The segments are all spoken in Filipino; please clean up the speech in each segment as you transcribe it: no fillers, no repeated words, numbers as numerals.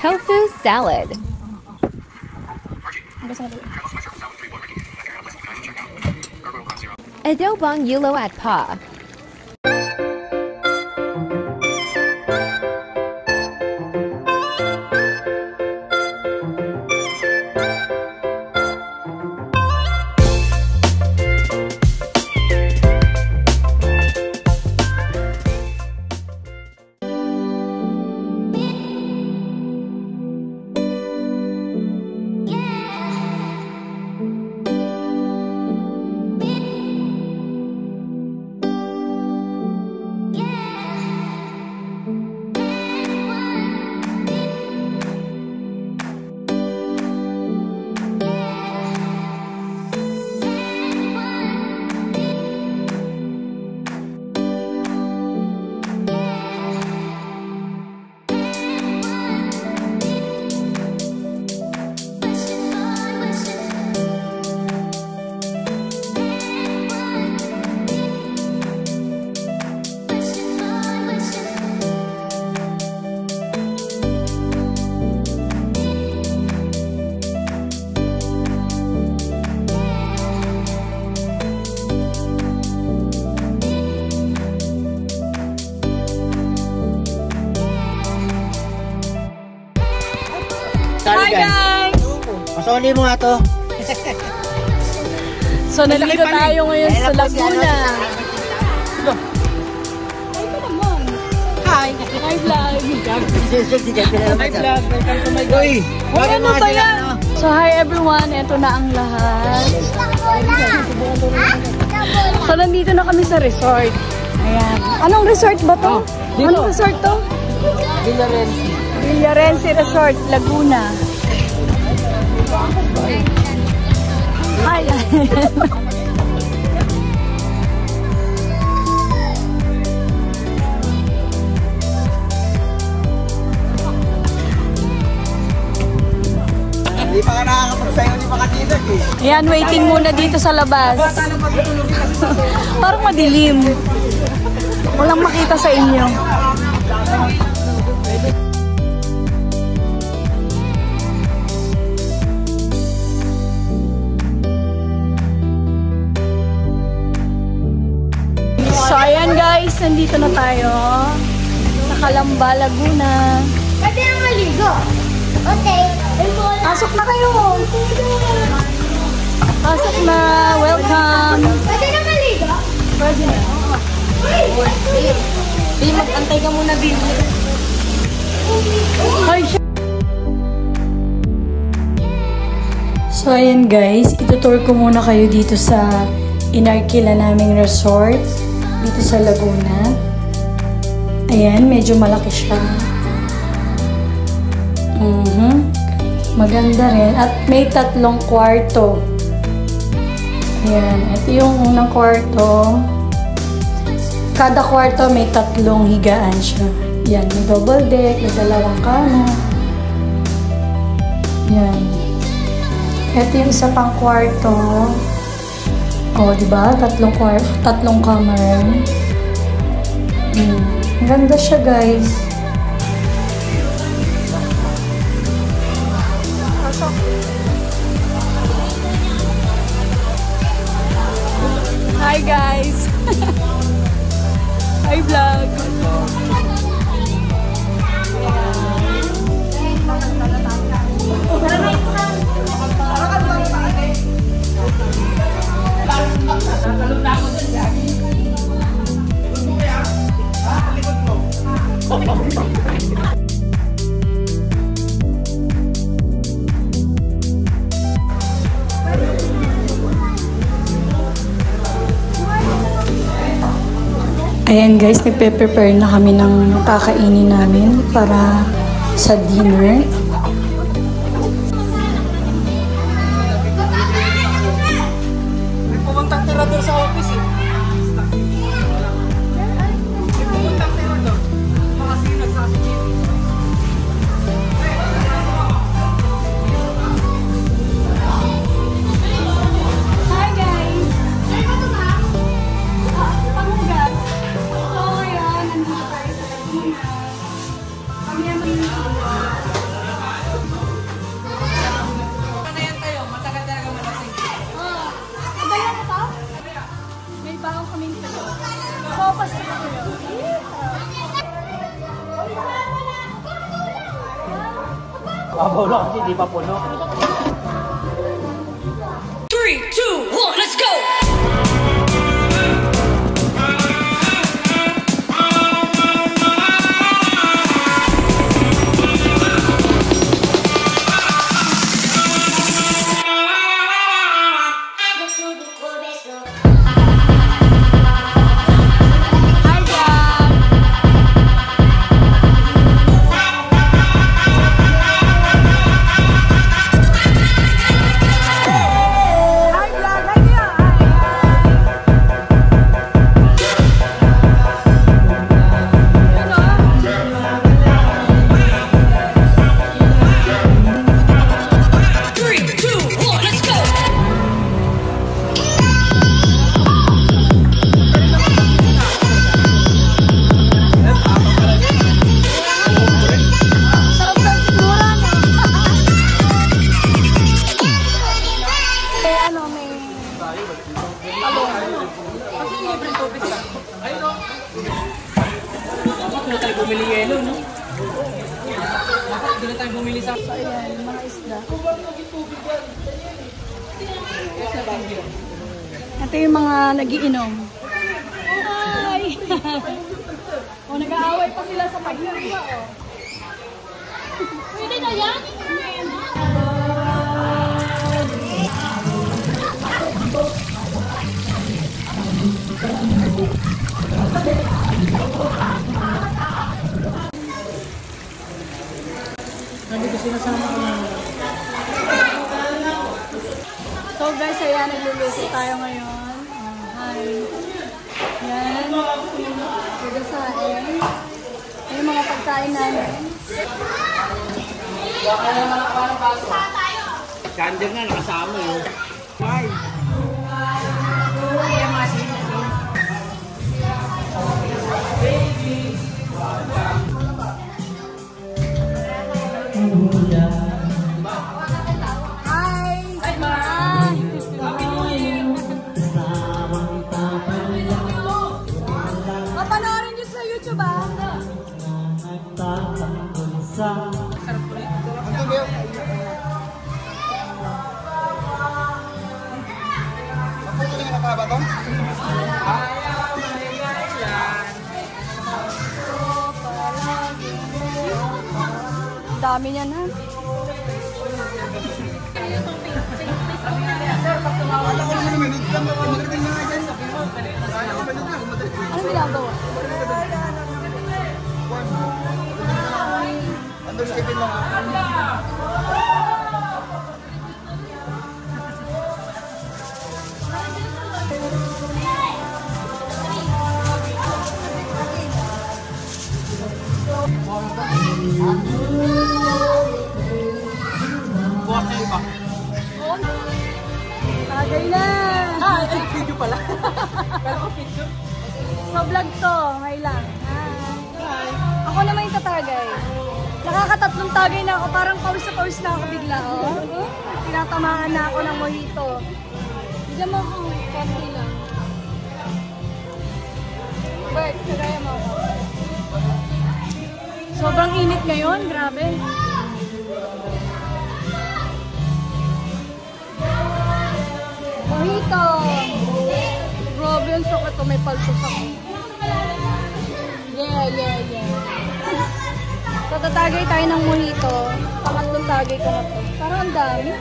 tofu salad. Adobong yulo at pa. Hi guys! Masoli mo nga to. So nalito tayo ngayon sa Laguna. Hi! Hi vlog! Hi vlog! Welcome to my vlog! Ano ba yan? So hi everyone! Ito na ang lahat. So nandito na kami sa resort. Ayan. Anong resort ba to? Anong resort to? Villarensi. Villarensi Resort, Laguna. Hi! Hindi pa ka nakakapagsayo, hindi pa ka tinag eh. Ayan, waiting muna dito sa labas. Parang madilim. Walang makita sa inyo. So, ayan guys, nandito na tayo sa Calamba, Laguna. Pwede na maligo. Okay. Pasok na kayo. Pasok na. Welcome. Pwede na maligo. Pwede na. Di, mag-antay ka muna, Bill. Hi, so, ayan guys, itutour ko muna kayo dito sa inarkila naming resort dito sa Laguna. Ayan, medyo malaki siya. Maganda rin. At may 3 kwarto. Ayan, ito yung unang kwarto. Kada kwarto may 3 higaan siya. Ayan, may double deck, may 2 kama. Ayan. Ito yung isa pang kwarto. O, diba? 3 kamar. Ang ganda siya, guys. Hi, guys! Hi, vlog! Ayan guys, nagpe-prepare na kami ng kakainin namin para sa dinner. May pumuntang tirador sa office eh. May pumuntang tirador. Kasi nagsasabihin. Hi guys! Panghugas. So ngayon, nandito tayo sa Laguna. Kami ang Babaw lang kasi di pa puno. 3, 2, 1, let's go! Bumili yelo, no? Dapat hindi na tayo bumili sa... So, ayan, yung mga isda. Ito yung mga nagiinom. Hi! O, nag-aaway pa sila sa paghihiwa, o. Pwede na yan? Nandito sinasama ko na. So guys, ayan, nagluluto tayo ngayon. Hi. Yan. Pagasain. Yung mga pagkain namin. Kander na, nakasama yun. Hi! Papanoorin nyo sa YouTube, ah. Dami niyan, ha? Ano ginagawa? Understatement lang. Buwak na iba. Tagay na! Ah, ay, video pala. Kala ko picture. So vlog to, ngayon lang. Hi. Ako naman yung tatagay. Nakakatatlong tagay na ako, parang pawis na pawis na ako bigla. Oh. Tinatamaan na ako ng mojito. Bigyan mo ako, konti lang. Bert, kagaya mo ako. Sobrang init ngayon, grabe. Mojito! Grabe yung sakit ko, may paltos ako. Yeah. So, tatagay tayo ng mojito. Pangatlong tagay ko na to. Parang ang dami.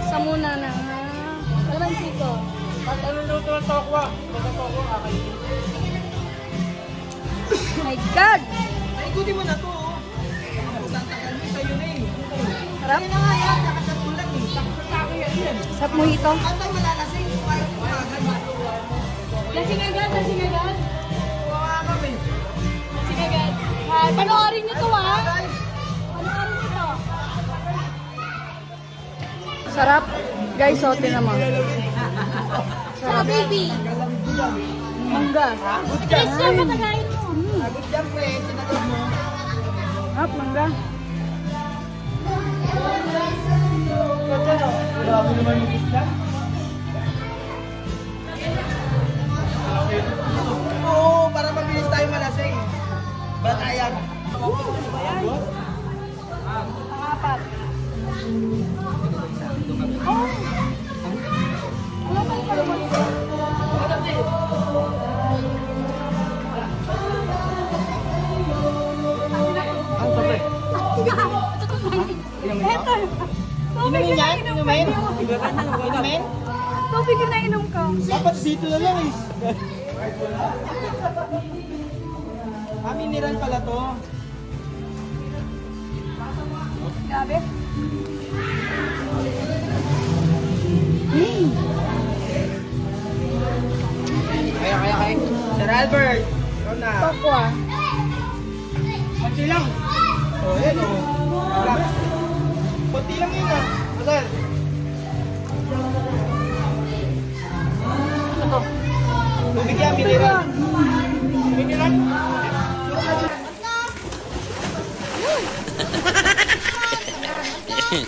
Sa muna na. Alam siko. Luto ng tokwa. My God! Ay, ikutin mo na to. Santakan mo sa'yo na eh. Sarap? Kaya nga yan, nakasatulan eh. Sakto yan. Sarap mojito. Antay malalasing kung kayo kumagan. Lasing agad. Kuha kami. Lasing agad. Panoorin nyo to, ha? Panoorin nyo to. Sarap. Guys, sote naman. Sarap. Baby. Mangga. Christian, matagayin mo. Agad dyan, pre. Sinagod mo. Sarap, mangga. Grabe naman yung isla. Oo, para mabilis tayo malasing. Batayan. Pangapat. Oh! Wala tayong kalaman. Ang tabi. Eto. Tubig na inom ka. Inumin? Tubig na inom ka. Dapat dito na lang eh. Mineral pala to. Grabe. Kaya. Sir Albert. Ikaw na. Tokwa. Kunti lang. Oh, yan o. Kunti lang yun ah. Masal. Ito. Tubig yan, mineral. Mineral. So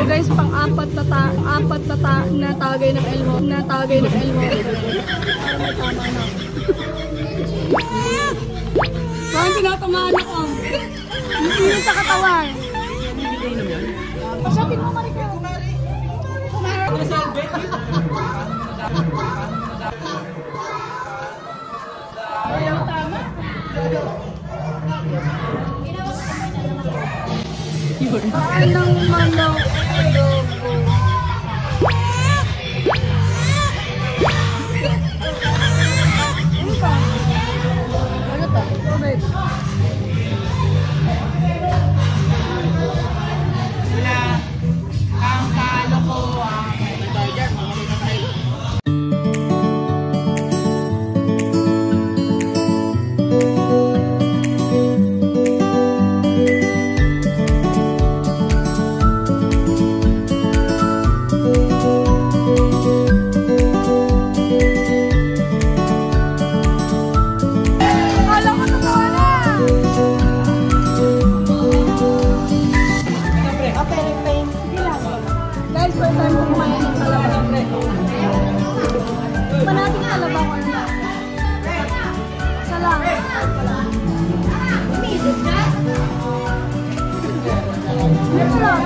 guys, pang-apat na tagay ng Elmo. Para may tama na. Parang tinatamaan ako. Hindi sa katawan. Masyapin mo, Marika. Ayaw tama. Anong manok adobo? Ano ka? Ano to? Tubig. Wala. Ang kalokohan. May tayo dyan. Mamamay na tayo. Guys, first time ko kumain ng kalabaw. Ba natin kalabaw ko na? Isa lang. Umisis na? Ito lang.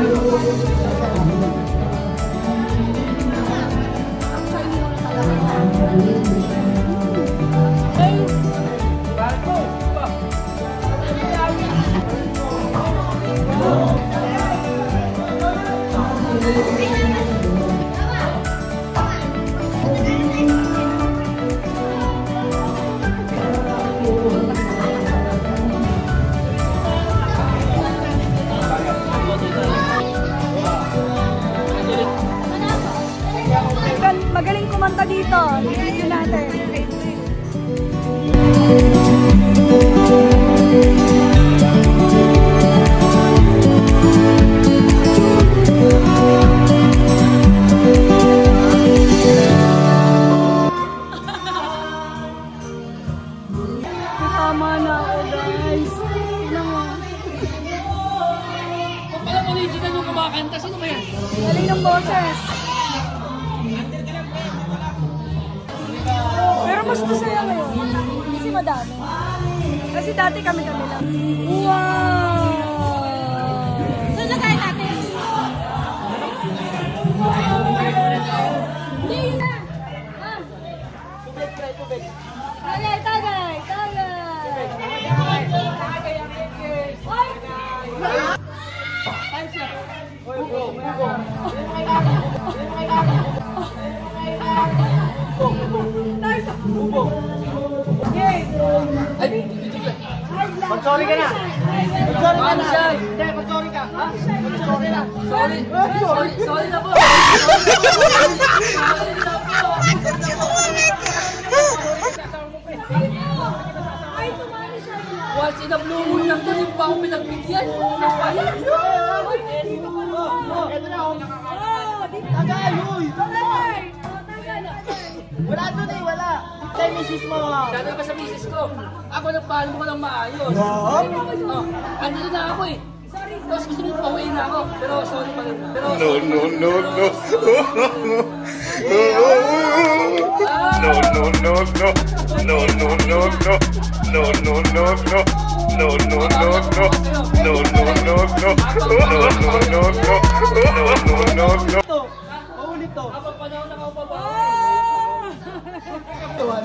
Magaling kumanta dito. Video natin. Tama na ako, guys. Tignan mo. Pala mo legit na nung kumakanta. Sino ba yan? Galing ng boses. Pero mas masaya ngayon. Kasi madami. Kasi dati kami-kami lang. Wow! Saan na kain natin? Hindi na! Tagay! Tagay! Mag-sorry ka na. Mag-sorry ka na. Hindi, mag-sorry ka. Mag-sorry na. Sorry na po. Once in a blue moon lang doon, yung pa ako pinagbigyan. Ito na ako. Tagay, huy! Wala doon eh, wala. Tayo misis mo. Gano'n ba sa misis ko? Ako nagpahal mo ka ng maayos. Oh, andito na ako eh. Tapos gusto mo pauwiin na ako. Pero sorry pa rin. Pero No.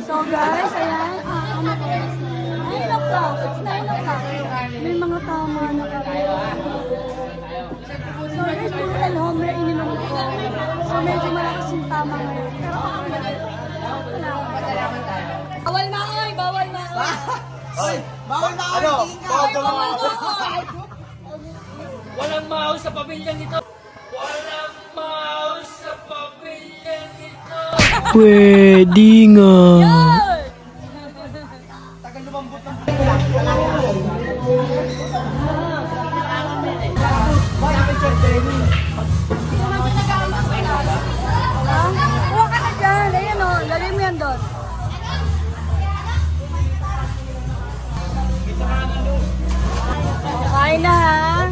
So guys, ayan, ano po, 9 o'clock, it's 9 o'clock. May mga tama na kami. So guys, puro Elhomer ininom ko. So medyo malakas yung tama ngayon. Pero bawal na oy, bawal na oy. Oy, bawal na oy. Walang mouse sa pabilyang ito. Walang mouse sa pabilyang ito. Pwede nga. Tagal lumambot ng Kuha ka na dyan. Ayan o, lagay mo yan doon. Kain na ha.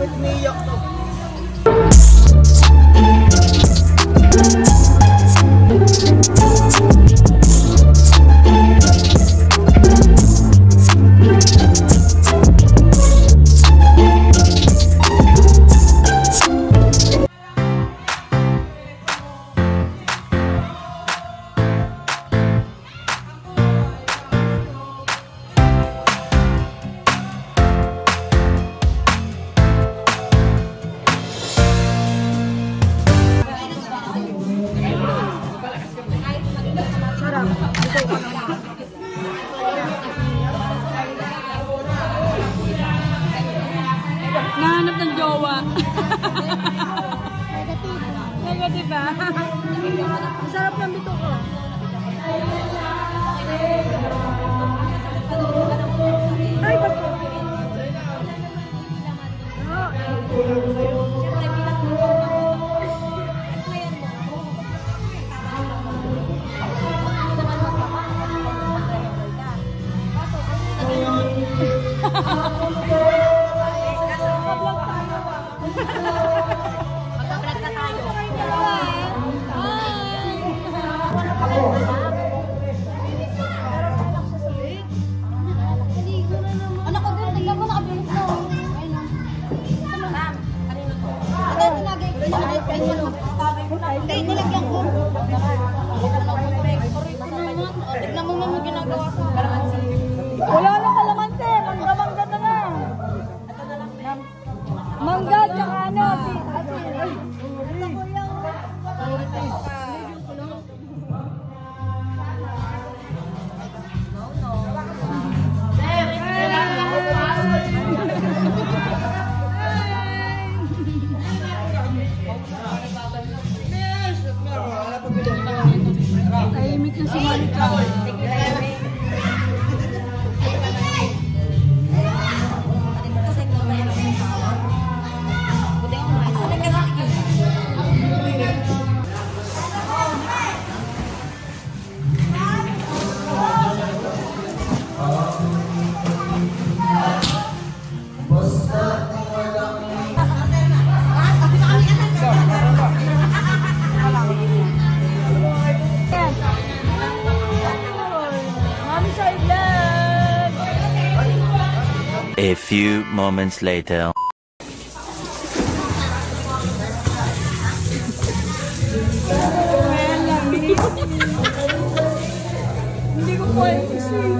Nahanap ng jowa. Negative ba? Ang sarap ng bito ko. Ay, ba't? Tignan mo naman ginagawa ko. Wala lang kalamansi. Mangga-mangga na nga. Mangga tsaka ano. Ay. Tahimik na si Monica. A few moments later. Hindi ko po i-see.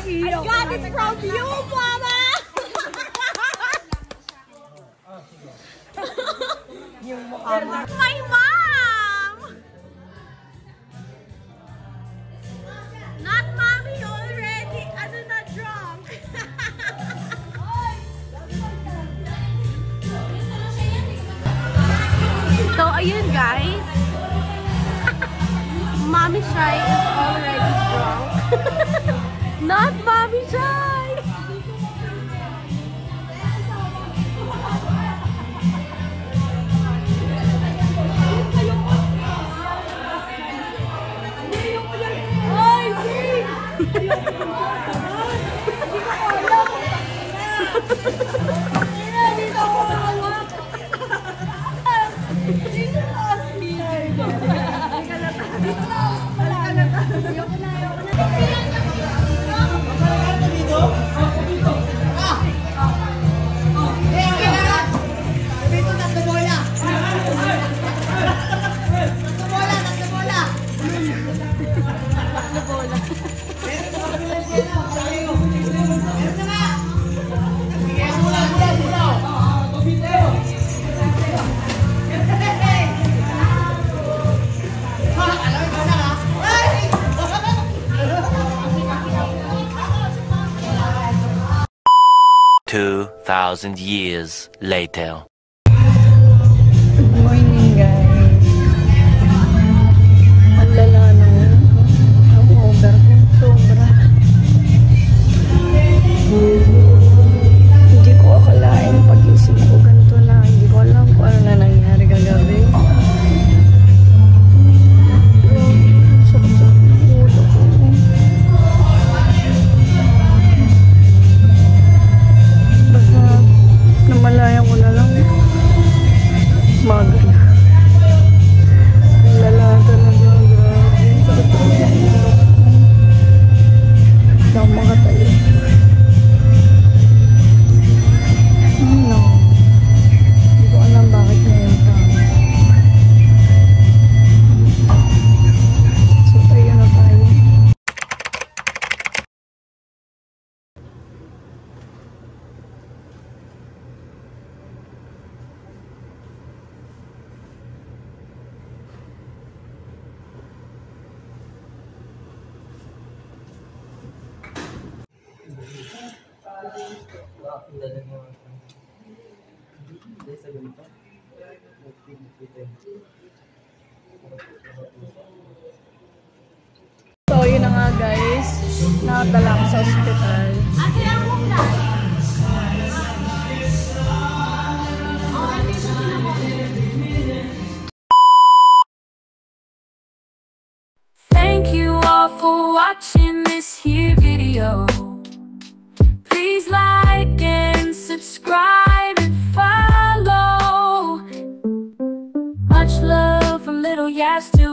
I got it from you, Mama! My mom! Not mommy already. Ano na drunk? Mommy Shy is already drunk. Not Mommy Shy! Ay, see! Dito ako mawawak. Two 2,000 years later. Good morning, guys. Ang lala ng over ko. Sobra. Hindi ko akalain pag-isip ko ganito na. Hindi ko alam kung ano na nangyari kagabi. Sakit-sakit ng ulo ko. Basta namalaya ko na lang. Maga na. Ang lala talaga. Grabe. Sakit ko na. Hindi ako makatayo. No. Hindi ko alam bakit ngayon pa. So, tayo na tayo. So, yun na nga guys. Nakatala ko sa ospital. Thank you all for watching this here video. Please like and subscribe and follow. Much love from Little Yas to